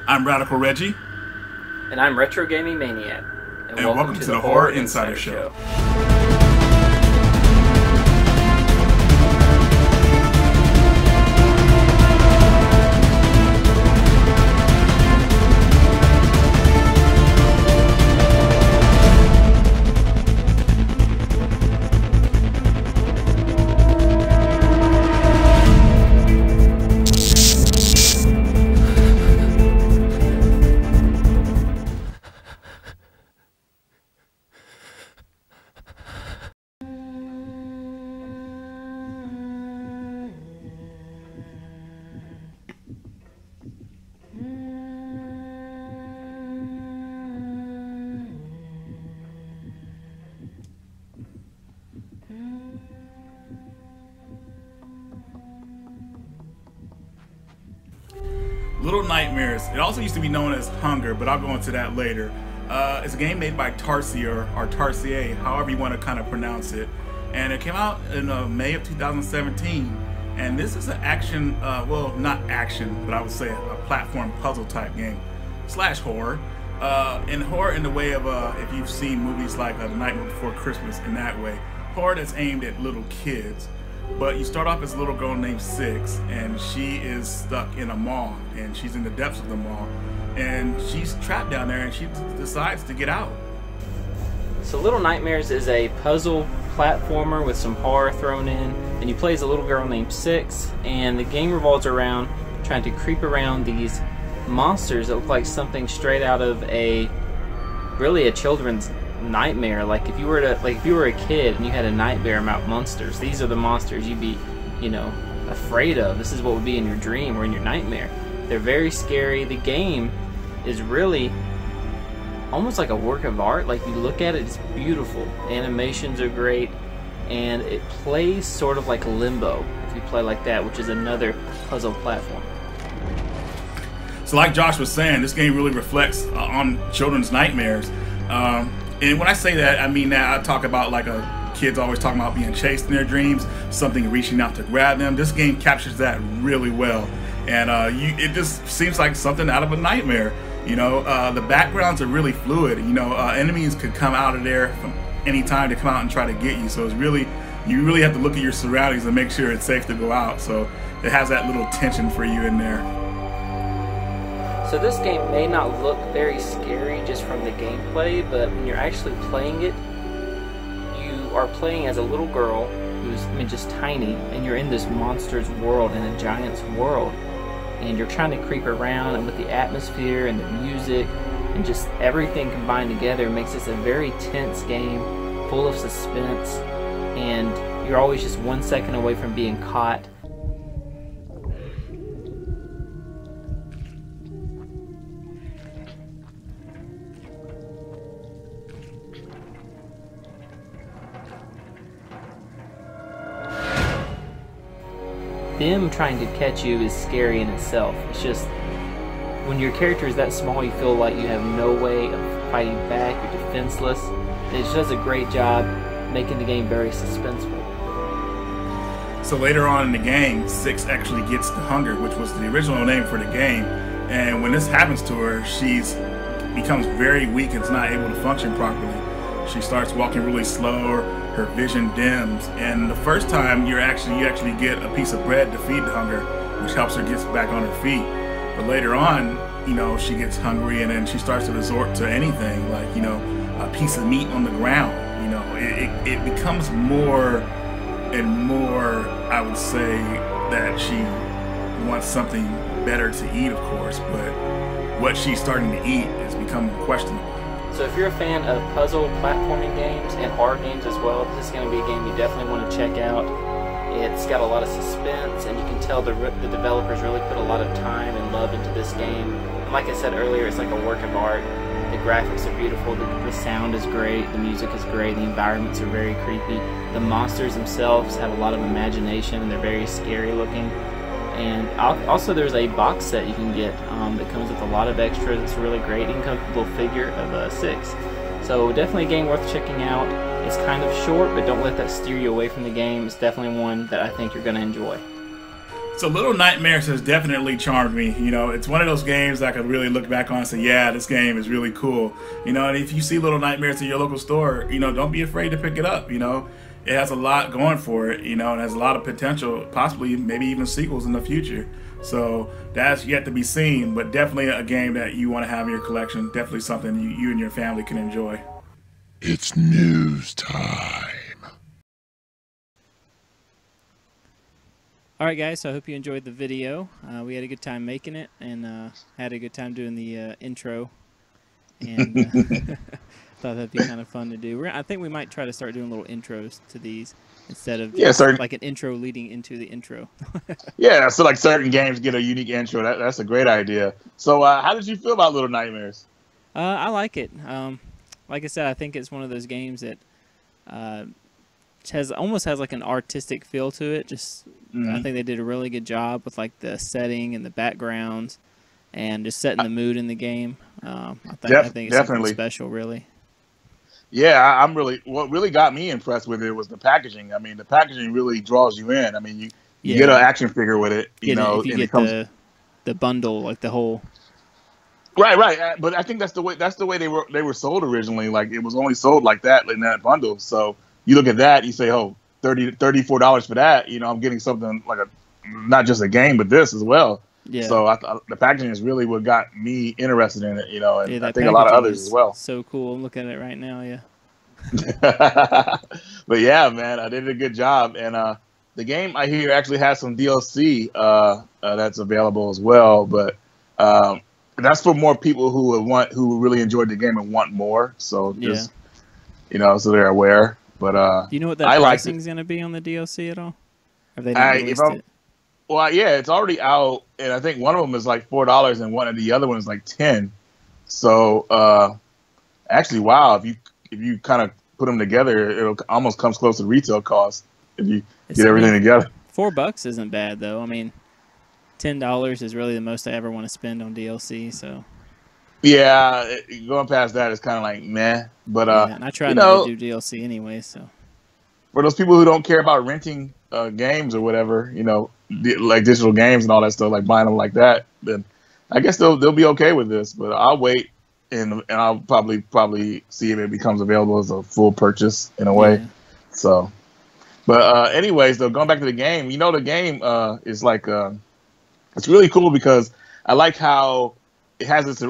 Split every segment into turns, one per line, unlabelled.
I'm Radical Reggie.
And I'm Retro Gaming Maniac.
And welcome to the Horror Insider Show. Little Nightmares. It also used to be known as Hunger, but I'll go into that later. It's a game made by Tarsier, or Tarsier, however you want to kind of pronounce it. And it came out in May of 2017. And this is an action, well, not action, but I would say a platform puzzle type game, slash horror. And horror in the way of, if you've seen movies like The Nightmare Before Christmas in that way. Horror that's aimed at little kids. But you start off as a little girl named Six, and she is stuck in a mall, and she's in the depths of the mall, and she's trapped down there, and she decides to get out.
So Little Nightmares is a puzzle platformer with some horror thrown in, and you play as a little girl named Six, and the game revolves around trying to creep around these monsters that look like something straight out of really a children's nightmare. Like if you were a kid and you had a nightmare about monsters, these are the monsters you'd be, afraid of. This is what would be in your dream or in your nightmare. They're very scary. The game is really almost like a work of art. Like you look at it, it's beautiful. Animations are great, and it plays sort of like Limbo if you play like that, which is another puzzle platform.
So like Josh was saying, this game really reflects on children's nightmares. And when I say that, I mean that I talk about like kids always talking about being chased in their dreams, something reaching out to grab them. This game captures that really well, and it just seems like something out of a nightmare. The backgrounds are really fluid. Enemies could come out of there from any time to come out and try to get you. So you really have to look at your surroundings and make sure it's safe to go out. So it has that little tension for you in there.
So this game may not look very scary just from the gameplay, but when you're actually playing it, you are playing as a little girl who's just tiny, and you're in this monster's world, in a giant's world, and you're trying to creep around, and with the atmosphere and the music and just everything combined together makes this a very tense game, full of suspense, and you're always just 1 second away from being caught. Them trying to catch you is scary in itself. It's just, when your character is that small, you feel like you have no way of fighting back, you're defenseless. It just does a great job making the game very suspenseful.
So later on in the game, Six actually gets the Hunger, which was the original name for the game. And when this happens to her, she becomes very weak and is not able to function properly. She starts walking really slow, her vision dims, and the first time you actually get a piece of bread to feed the Hunger, which helps her get back on her feet. But later on, she gets hungry, and then she starts to resort to anything, like a piece of meat on the ground. It becomes more and more, I would say, that she wants something better to eat, of course, but what she's starting to eat is becoming questionable.
So if you're a fan of puzzle platforming games and horror games as well, this is going to be a game you definitely want to check out. It's got a lot of suspense, and you can tell the developers really put a lot of time and love into this game. And like I said earlier, it's like a work of art. The graphics are beautiful, the sound is great, the music is great, the environments are very creepy. The monsters themselves have a lot of imagination, and they're very scary looking. And also there's a box set you can get that comes with a lot of extras. It's really great. You can come with a little figure of Six. So definitely a game worth checking out. It's kind of short, but don't let that steer you away from the game. It's definitely one that I think you're going to enjoy.
So Little Nightmares has definitely charmed me. You know, it's one of those games that I could really look back on and say, yeah, this game is really cool. You know, and if you see Little Nightmares in your local store, you know, don't be afraid to pick it up. You know, it has a lot going for it. You know, and has a lot of potential, possibly maybe even sequels in the future. So that's yet to be seen, but definitely a game that you want to have in your collection. Definitely something you and your family can enjoy.
It's news time.
Alright guys, so I hope you enjoyed the video. We had a good time making it, and had a good time doing the intro. And thought that'd be kind of fun to do. I think we might try to start doing little intros to these instead of just like an intro leading into the intro.
Yeah, so like certain games get a unique intro. That's a great idea. So how did you feel about Little Nightmares?
I like it. Like I said, I think it's one of those games that almost has like an artistic feel to it. Just I think they did a really good job with like the setting and the backgrounds and just setting the mood in the game. I think it's something special, really.
Yeah, what really got me impressed with it was the packaging. I mean, the packaging really draws you in. I mean, you get an action figure with it, you know,
if you get the bundle, like the whole.
Right. But I think that's the way they were sold originally. Like it was only sold like that in that bundle. So you look at that, you say, oh, $34 for that. You know, I'm getting something like not just a game, but this as well. Yeah. So the packaging is really what got me interested in it. You know, and I think a lot of others as well.
So cool. I'm looking at it right now. Yeah.
But yeah, man, I did a good job, and the game I hear actually has some DLC that's available as well. But that's for more people who really enjoyed the game and want more. So just so they're aware. But
do you know what that pricing is going to be on the DLC at all? Have they not released it?
Well, yeah, it's already out, and I think one of them is like $4, and one of the other one is like $10. So actually, wow, if you kind of put them together, it'll almost comes close to retail cost if you get everything together.
$4 isn't bad though. I mean, $10 is really the most I ever want to spend on DLC. So
yeah, going past that is kind of like meh. But
and I try not to do DLC anyway. So
for those people who don't care about renting games or whatever, you know, like digital games and all that stuff, like buying them like that, then I guess they'll be okay with this. But I'll wait. And I'll probably see if it becomes available as a full purchase in a way. Yeah. So, but anyways, though, going back to the game, you know, the game is like it's really cool because I like how it has its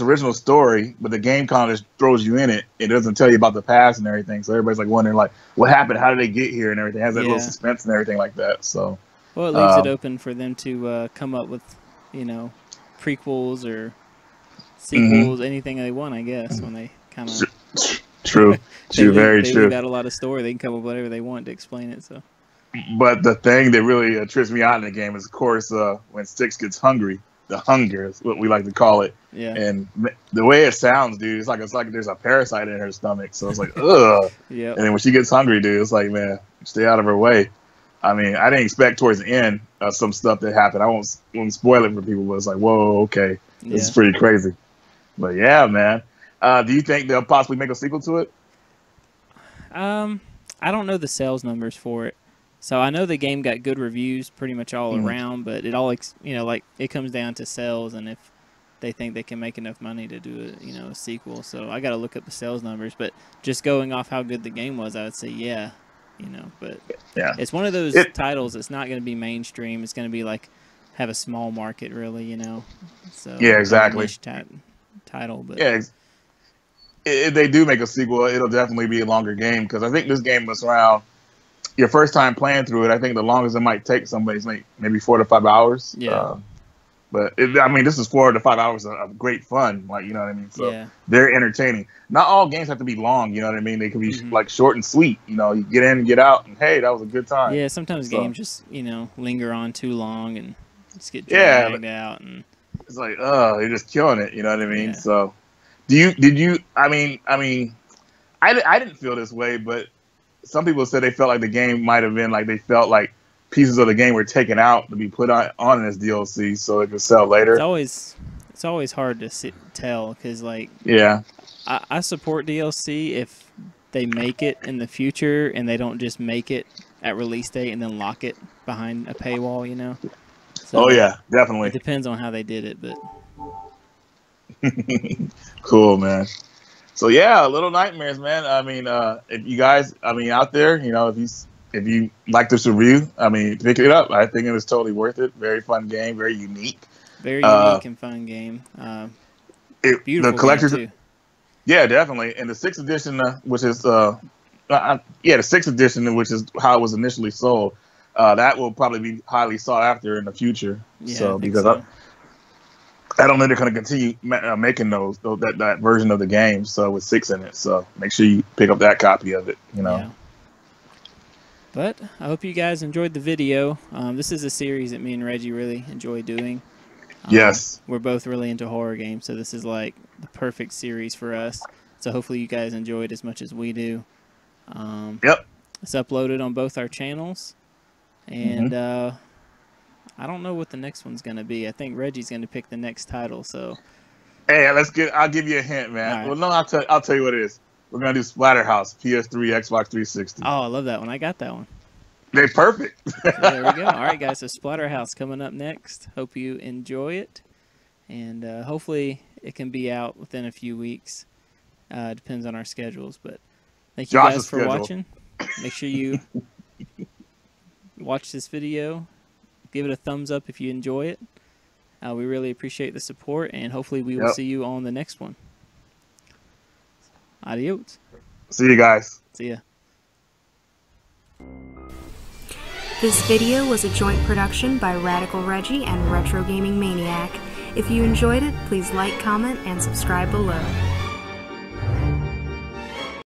original story, but the game kind of just throws you in it. It doesn't tell you about the past and everything. So everybody's like wondering, like, what happened? How did they get here? And everything. It has that little suspense and everything like that. So,
well, it leaves it open for them to come up with, you know, prequels or sequels, anything they want, I guess, when they kind of
true, very true.
They've got a lot of story. They can come up with whatever they want to explain it. So,
but the thing that really trips me out in the game is, of course, when Styx gets hungry. The hunger is what we like to call it.
Yeah.
And the way it sounds, dude, it's like there's a parasite in her stomach. So it's like, ugh.
Yeah.
And then when she gets hungry, dude, it's like, man, stay out of her way. I mean, I didn't expect towards the end some stuff that happened. I won't spoil it for people, but it's like, whoa, okay, this is pretty crazy. But yeah, man. Do you think they'll possibly make a sequel to it?
I don't know the sales numbers for it. So I know the game got good reviews pretty much all around, but it all, like it comes down to sales and if they think they can make enough money to do a sequel. So I got to look up the sales numbers, but just going off how good the game was, I would say but it's one of those titles that's not going to be mainstream. It's going to be like have a small market really, So
yeah, exactly.
Title, but
if they do make a sequel, it'll definitely be a longer game because I think this game was around your first time playing through it. I think the longest it might take somebody's maybe 4 to 5 hours.
Yeah.
But this is 4 to 5 hours of great fun, like, you know what I mean? So they're entertaining. Not all games have to be long, you know what I mean? They can be like short and sweet. You know, you get in and get out, and hey, that was a good time.
Yeah, sometimes games just linger on too long and just get dragged out, and
it's like, you're just killing it. You know what I mean? Yeah. So, did you? I mean, I didn't feel this way, but some people said they felt like the game might have been like they felt like pieces of the game were taken out to be put on as DLC so it could sell later.
It's always hard to tell because I support DLC if they make it in the future and they don't just make it at release date and then lock it behind a paywall. So
Oh yeah,
it
definitely.
depends on how they did it, but
Cool, man. So yeah, Little Nightmares, man. I mean, if you guys, I mean, out there, you know, if you like this review, I mean, pick it up. I think it was totally worth it. Very fun game, very unique.
very unique and fun game.
The
Beautiful
collector's,
game too.
yeah, definitely. And the sixth edition, which is the sixth edition, which is how it was initially sold, that will probably be highly sought after in the future.
Yeah,
So
I think
because
so.
I don't know they're going to continue making that version of the game. So with 6 in it, so make sure you pick up that copy of it. You know.
Yeah. But I hope you guys enjoyed the video. This is a series that me and Reggie really enjoy doing.
Yes.
We're both really into horror games, so this is like the perfect series for us. So hopefully you guys enjoy it as much as we do.
Yep.
It's uploaded on both our channels. And I don't know what the next one's going to be. I think Reggie's going to pick the next title. So,
hey, I'll give you a hint, man.
Right.
Well, no, I'll tell you what it is. We're gonna do Splatterhouse, PS3, Xbox 360.
oh, I love that one. I got that one.
They're perfect.
So there we go. All right, guys. So Splatterhouse coming up next. Hope you enjoy it, and hopefully it can be out within a few weeks. Depends on our schedules, but thank you
Josh's
guys for
schedule.
watching. Make sure you watch this video. Give it a thumbs up if you enjoy it. We really appreciate the support, and hopefully we will see you on the next one. Adios.
See you guys.
See ya.
This video was a joint production by Radical Reggie and Retro Gaming Maniac. If you enjoyed it, please like, comment, and subscribe below.